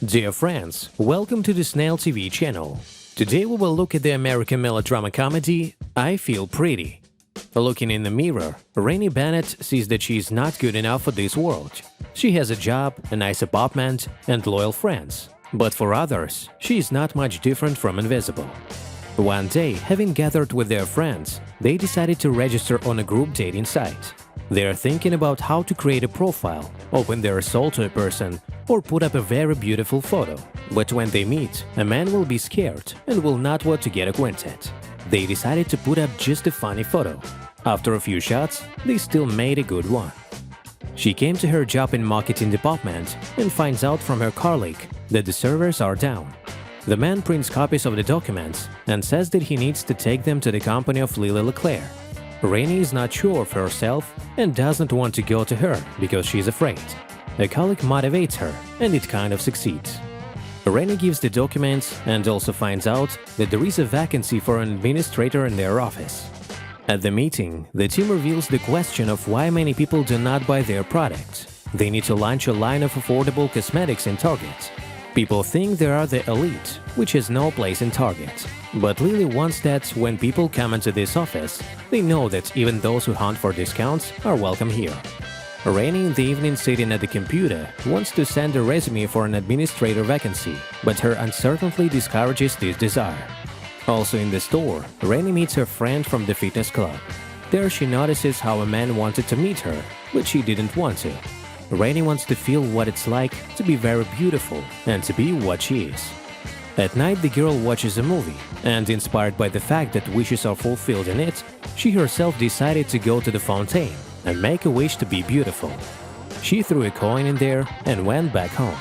Dear friends, welcome to the SnailTV channel. Today we will look at the American melodrama comedy I Feel Pretty. Looking in the mirror, Rainey Bennett sees that she is not good enough for this world. She has a job, a nice apartment, and loyal friends. But for others, she is not much different from invisible. One day, having gathered with their friends, they decided to register on a group dating site. They are thinking about how to create a profile, open their soul to a person, or put up a very beautiful photo. But when they meet, a man will be scared and will not want to get acquainted. They decided to put up just a funny photo. After a few shots, they still made a good one. She came to her job in marketing department and finds out from her colleague that the servers are down. The man prints copies of the documents and says that he needs to take them to the company of Lily Leclerc. Rainey is not sure of herself and doesn't want to go to her because she's afraid. A colleague motivates her, and it kind of succeeds. Rainey gives the documents and also finds out that there is a vacancy for an administrator in their office. At the meeting, the team reveals the question of why many people do not buy their products. They need to launch a line of affordable cosmetics in Target. People think they are the elite, which has no place in Target. But Lily wants that when people come into this office, they know that even those who hunt for discounts are welcome here. Rainey, in the evening sitting at the computer, wants to send a resume for an administrator vacancy, but her uncertainty discourages this desire. Also in the store, Rainey meets her friend from the fitness club. There she notices how a man wanted to meet her, but she didn't want to. Rainey wants to feel what it's like to be very beautiful and to be what she is. At night, the girl watches a movie, and inspired by the fact that wishes are fulfilled in it, she herself decided to go to the fountain and make a wish to be beautiful. She threw a coin in there and went back home.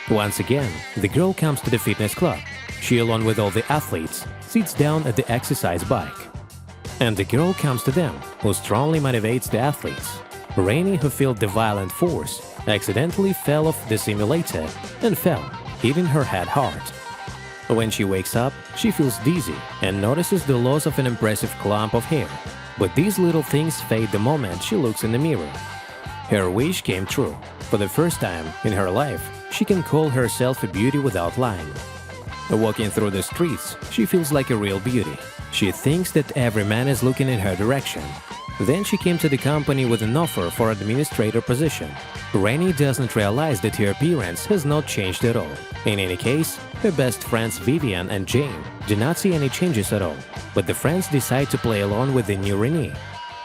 Once again, the girl comes to the fitness club. She, along with all the athletes, sits down at the exercise bike. And the girl comes to them, who strongly motivates the athletes. Rainey, who felt the violent force, accidentally fell off the simulator and fell, hitting her head hard. When she wakes up, she feels dizzy and notices the loss of an impressive clump of hair. But these little things fade the moment she looks in the mirror. Her wish came true. For the first time in her life, she can call herself a beauty without lying. Walking through the streets, she feels like a real beauty. She thinks that every man is looking in her direction. Then she came to the company with an offer for administrator position. Rainey doesn't realize that her appearance has not changed at all. In any case, her best friends Vivian and Jane do not see any changes at all, but the friends decide to play along with the new Rainey,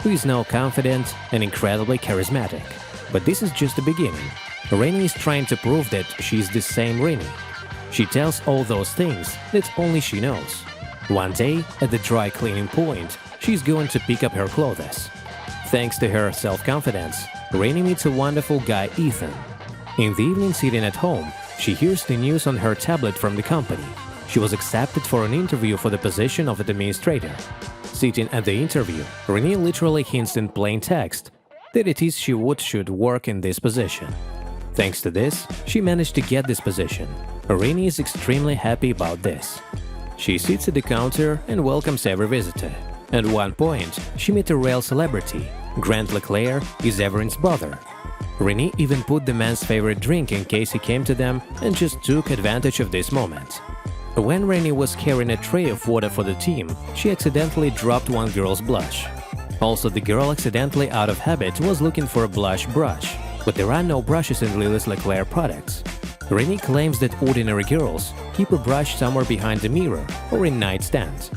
who is now confident and incredibly charismatic. But this is just the beginning. Rainey is trying to prove that she's the same Rainey. She tells all those things that only she knows. One day, at the dry cleaning point, she's going to pick up her clothes. Thanks to her self-confidence, Rainey meets a wonderful guy, Ethan. In the evening, sitting at home, she hears the news on her tablet from the company. She was accepted for an interview for the position of administrator. Sitting at the interview, Rainey literally hints in plain text that it is she should work in this position. Thanks to this, she managed to get this position. Rainey is extremely happy about this. She sits at the counter and welcomes every visitor. At one point, she met a real celebrity. Grant Leclerc is Everin's brother. Rainey even put the man's favorite drink in case he came to them and just took advantage of this moment. When Rainey was carrying a tray of water for the team, she accidentally dropped one girl's blush. Also, the girl accidentally out of habit was looking for a blush brush, but there are no brushes in Lily Leclerc products. Rainey claims that ordinary girls keep a brush somewhere behind the mirror or in nightstand.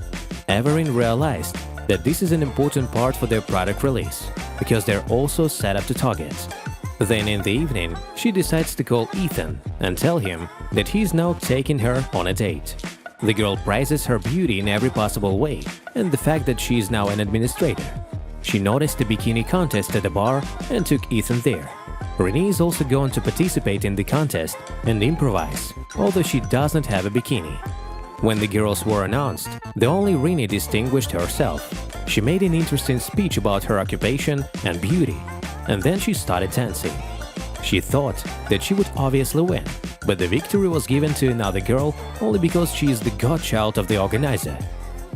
Everin realized that this is an important part for their product release, because they're also set up to target. Then in the evening, she decides to call Ethan and tell him that he's now taking her on a date. The girl prizes her beauty in every possible way and the fact that she is now an administrator. She noticed the bikini contest at the bar and took Ethan there. Rainey is also going to participate in the contest and improvise, although she doesn't have a bikini. When the girls were announced, the only Rainey distinguished herself. She made an interesting speech about her occupation and beauty, and then she started dancing. She thought that she would obviously win, but the victory was given to another girl only because she is the godchild of the organizer.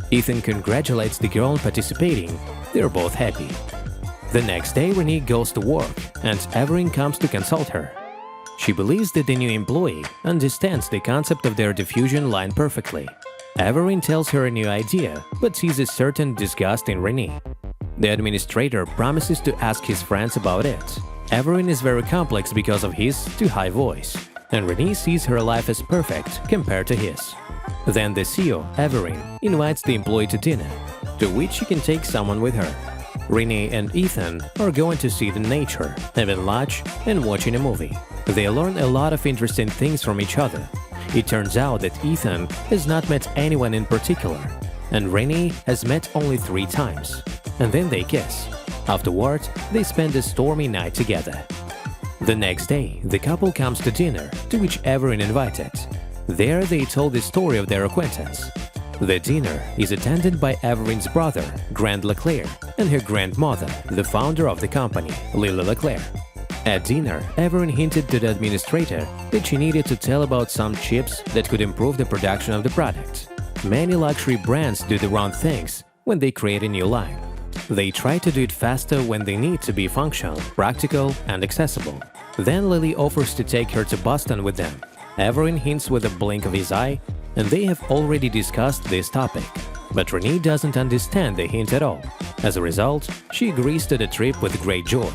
Ethan congratulates the girl on participating. They're both happy. The next day, Rainey goes to work, and Everin comes to consult her. She believes that the new employee understands the concept of their diffusion line perfectly. Averin tells her a new idea, but sees a certain disgust in Renee. The administrator promises to ask his friends about it. Averin is very complex because of his too high voice, and Renee sees her life as perfect compared to his. Then the CEO, Averin, invites the employee to dinner, to which she can take someone with her. Renee and Ethan are going to see the nature, having lunch and watching a movie. They learn a lot of interesting things from each other. It turns out that Ethan has not met anyone in particular, and Renee has met only 3 times. And then they kiss. Afterward, they spend a stormy night together. The next day, the couple comes to dinner, to which Averin invited. There they told the story of their acquaintance. The dinner is attended by Averin's brother, Grant Leclerc, and her grandmother, the founder of the company, Lily Leclerc. At dinner, Averin hinted to the administrator that she needed to tell about some chips that could improve the production of the product. Many luxury brands do the wrong things when they create a new line. They try to do it faster when they need to be functional, practical, and accessible. Then Lily offers to take her to Boston with them. Averin hints with a blink of his eye, and they have already discussed this topic. But Renee doesn't understand the hint at all. As a result, she agrees to the trip with great joy.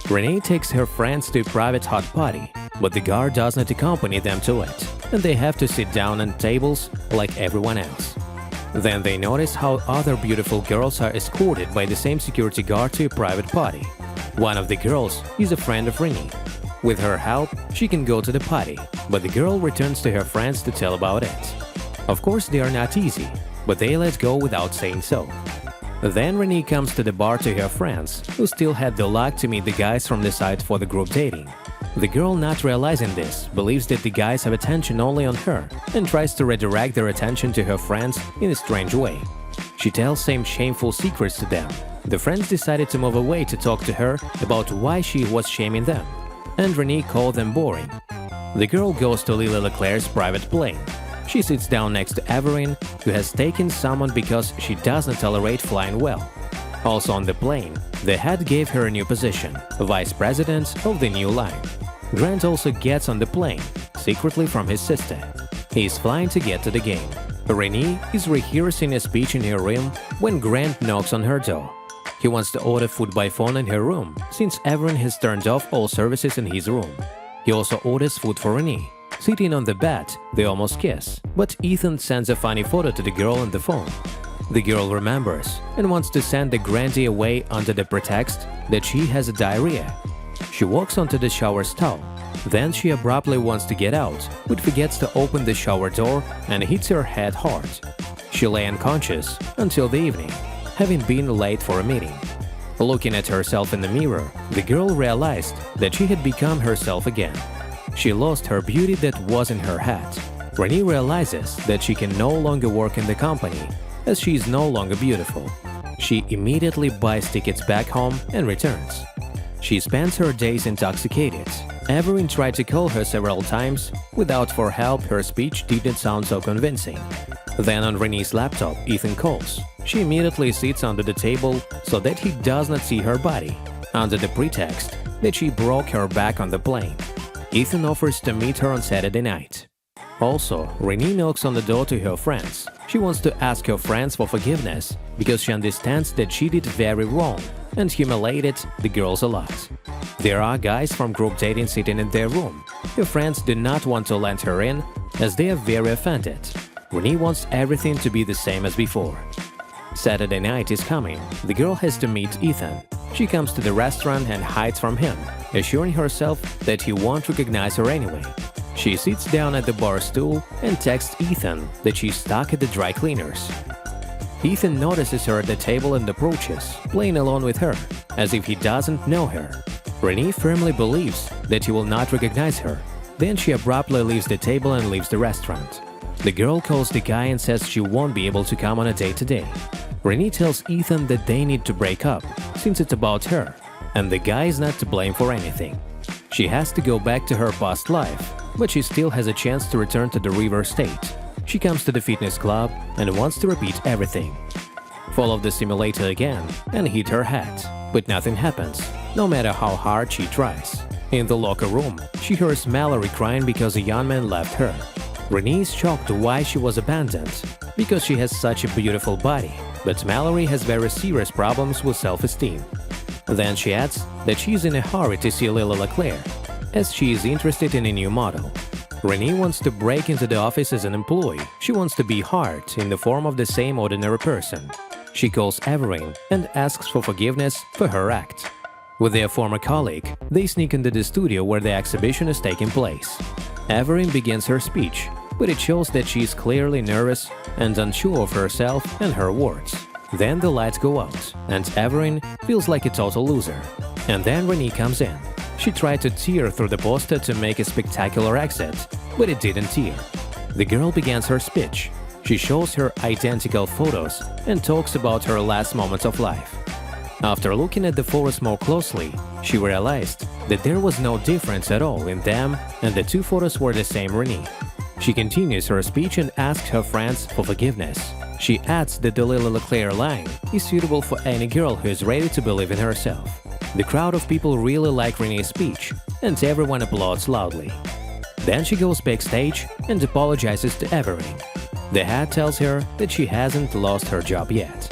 Renee takes her friends to a private hot party, but the guard doesn't accompany them to it, and they have to sit down on tables like everyone else. Then they notice how other beautiful girls are escorted by the same security guard to a private party. One of the girls is a friend of Renee. With her help, she can go to the party, but the girl returns to her friends to tell about it. Of course, they are not easy, but they let go without saying so. Then Renee comes to the bar to her friends, who still had the luck to meet the guys from the site for the group dating. The girl, not realizing this, believes that the guys have attention only on her and tries to redirect their attention to her friends in a strange way. She tells some shameful secrets to them. The friends decided to move away to talk to her about why she was shaming them, and Renee called them boring. The girl goes to Lily Leclerc's private plane. She sits down next to Averin, who has taken someone because she doesn't tolerate flying well. Also on the plane, the head gave her a new position, vice president of the new line. Grant also gets on the plane, secretly from his sister. He is flying to get to the game. Renee is rehearsing a speech in her room when Grant knocks on her door. He wants to order food by phone in her room, since Averin has turned off all services in his room. He also orders food for Renee. Sitting on the bed, they almost kiss, but Ethan sends a funny photo to the girl on the phone. The girl remembers and wants to send the grandee away under the pretext that she has a diarrhea. She walks onto the shower stall. Then she abruptly wants to get out, but forgets to open the shower door and hits her head hard. She lay unconscious until the evening, having been late for a meeting. Looking at herself in the mirror, the girl realized that she had become herself again. She lost her beauty that was in her head. Renee realizes that she can no longer work in the company, as she is no longer beautiful. She immediately buys tickets back home and returns. She spends her days intoxicated. Averin tried to call her several times. Without for help, her speech didn't sound so convincing. Then on Renee's laptop, Ethan calls. She immediately sits under the table so that he does not see her body, under the pretext that she broke her back on the plane. Ethan offers to meet her on Saturday night. Also, Renee knocks on the door to her friends. She wants to ask her friends for forgiveness because she understands that she did very wrong and humiliated the girls a lot. There are guys from group dating sitting in their room. Her friends do not want to let her in as they are very offended. Renee wants everything to be the same as before. Saturday night is coming. The girl has to meet Ethan. She comes to the restaurant and hides from him, assuring herself that he won't recognize her anyway. She sits down at the bar stool and texts Ethan that she's stuck at the dry cleaners. Ethan notices her at the table and approaches, playing alone with her, as if he doesn't know her. Renee firmly believes that he will not recognize her. Then she abruptly leaves the table and leaves the restaurant. The girl calls the guy and says she won't be able to come on a date today. Renee tells Ethan that they need to break up, since it's about her, and the guy is not to blame for anything. She has to go back to her past life, but she still has a chance to return to the river state. She comes to the fitness club and wants to repeat everything. Follow the simulator again and hit her head, but nothing happens, no matter how hard she tries. In the locker room, she hears Mallory crying because a young man left her. Renee is shocked why she was abandoned, because she has such a beautiful body, but Mallory has very serious problems with self-esteem. Then she adds that she is in a hurry to see Lily Leclerc, as she is interested in a new model. Renee wants to break into the office as an employee. She wants to be hard in the form of the same ordinary person. She calls Everine and asks for forgiveness for her act. With their former colleague, they sneak into the studio where the exhibition is taking place. Everine begins her speech, but it shows that she is clearly nervous and unsure of herself and her words. Then the lights go out, and Everine feels like a total loser. And then Renee comes in. She tried to tear through the poster to make a spectacular exit, but it didn't tear. The girl begins her speech. She shows her identical photos and talks about her last moments of life. After looking at the photos more closely, she realized that there was no difference at all in them and the two photos were the same Renee. She continues her speech and asks her friends for forgiveness. She adds that the Lily Leclerc line is suitable for any girl who is ready to believe in herself. The crowd of people really like Renee's speech, and everyone applauds loudly. Then she goes backstage and apologizes to Everine. The head tells her that she hasn't lost her job yet.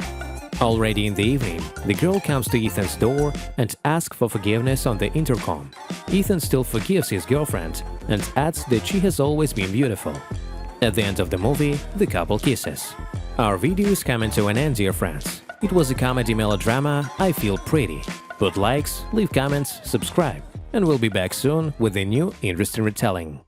Already in the evening, the girl comes to Ethan's door and asks for forgiveness on the intercom. Ethan still forgives his girlfriend and adds that she has always been beautiful. At the end of the movie, the couple kisses. Our video is coming to an end, dear friends. It was a comedy melodrama, I Feel Pretty. Put likes, leave comments, subscribe, and we'll be back soon with a new interesting retelling.